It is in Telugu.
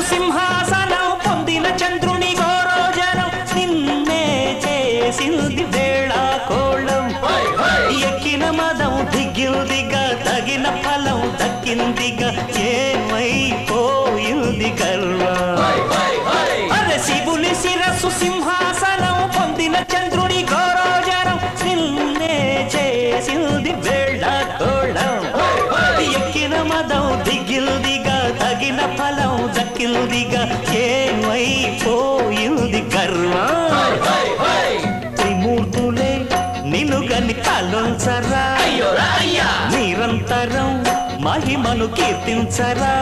సింహాసనం పొందిన చంద్రుని గోరోజనం నిన్నే చేసింది వేళాకోళం ఎక్కిన మదం దిగ్గిందిగా తగిన ఫలం దక్కిందిగా ఏమైపోయింది గర్వం అరే శివుని శిరస్సు సింహాసనం పొందిన చంద్రుని గోరోజనం నిన్నే చేసింది వేళాకోళం ఎక్కిన మదం దిగ్గిందిగా తగిన ఫలం దక్కిందిగా ఏమైపోయింది గర్వం త్రిమూర్తులే నిన్ను గని తలొంచరా నిరంతరం మహిమను కీర్తించరా